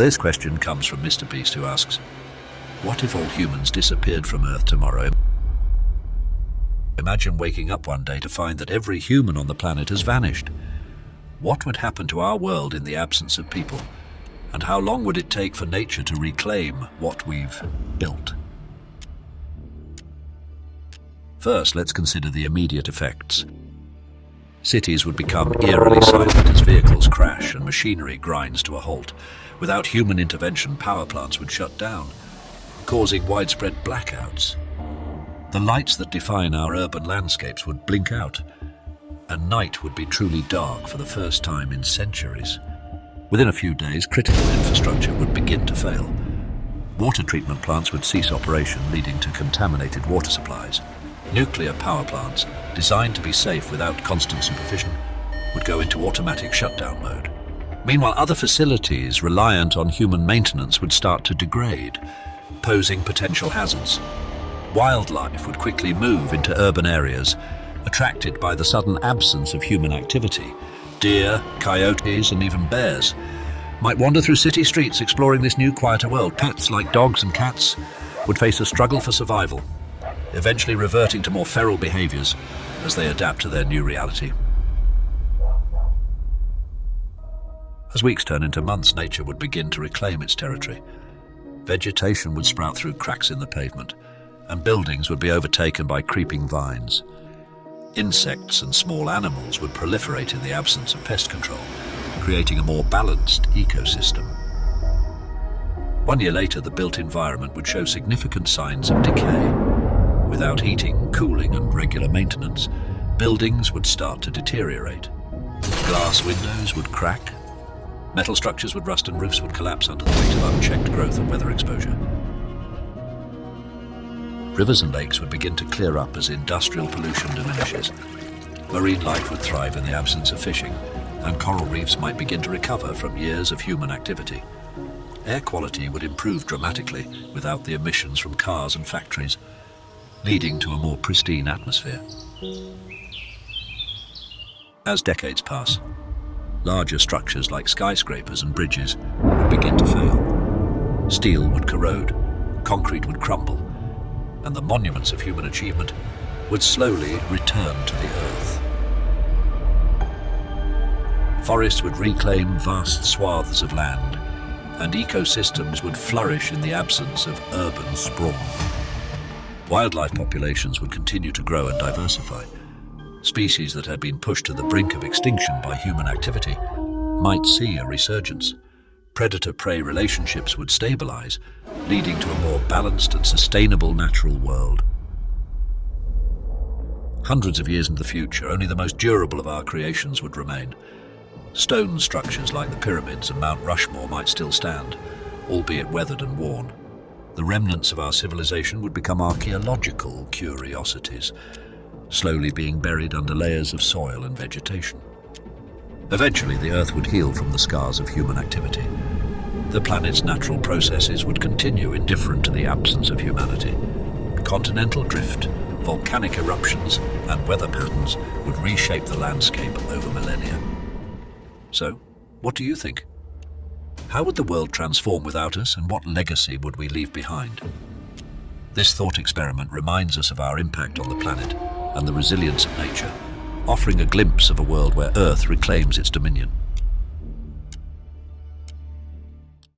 This question comes from Mr. Beast, who asks, what if all humans disappeared from Earth tomorrow? Imagine waking up one day to find that every human on the planet has vanished. What would happen to our world in the absence of people? And how long would it take for nature to reclaim what we've built? First, let's consider the immediate effects. Cities would become eerily silent as vehicles crash and machinery grinds to a halt. Without human intervention, power plants would shut down, causing widespread blackouts. The lights that define our urban landscapes would blink out, and night would be truly dark for the first time in centuries. Within a few days, critical infrastructure would begin to fail. Water treatment plants would cease operation, leading to contaminated water supplies. Nuclear power plants, designed to be safe without constant supervision, would go into automatic shutdown mode. Meanwhile, other facilities reliant on human maintenance would start to degrade, posing potential hazards. Wildlife would quickly move into urban areas, attracted by the sudden absence of human activity. Deer, coyotes, and even bears might wander through city streets exploring this new, quieter world. Pets like dogs and cats would face a struggle for survival, eventually reverting to more feral behaviors as they adapt to their new reality. As weeks turn into months, nature would begin to reclaim its territory. Vegetation would sprout through cracks in the pavement, and buildings would be overtaken by creeping vines. Insects and small animals would proliferate in the absence of pest control, creating a more balanced ecosystem. 1 year later, the built environment would show significant signs of decay. Without heating, cooling, and regular maintenance, buildings would start to deteriorate. Glass windows would crack, metal structures would rust, and roofs would collapse under the weight of unchecked growth and weather exposure. Rivers and lakes would begin to clear up as industrial pollution diminishes. Marine life would thrive in the absence of fishing, and coral reefs might begin to recover from years of human activity. Air quality would improve dramatically without the emissions from cars and factories, leading to a more pristine atmosphere. As decades pass, larger structures like skyscrapers and bridges would begin to fail. Steel would corrode, concrete would crumble, and the monuments of human achievement would slowly return to the earth. Forests would reclaim vast swaths of land, and ecosystems would flourish in the absence of urban sprawl. Wildlife populations would continue to grow and diversify. Species that had been pushed to the brink of extinction by human activity might see a resurgence. Predator-prey relationships would stabilize, leading to a more balanced and sustainable natural world. Hundreds of years into the future, only the most durable of our creations would remain. Stone structures like the pyramids and Mount Rushmore might still stand, albeit weathered and worn. The remnants of our civilization would become archaeological curiosities, slowly being buried under layers of soil and vegetation. Eventually, the Earth would heal from the scars of human activity. The planet's natural processes would continue indifferent to the absence of humanity. Continental drift, volcanic eruptions, and weather patterns would reshape the landscape over millennia. So, what do you think? How would the world transform without us, and what legacy would we leave behind? This thought experiment reminds us of our impact on the planet and the resilience of nature, offering a glimpse of a world where Earth reclaims its dominion.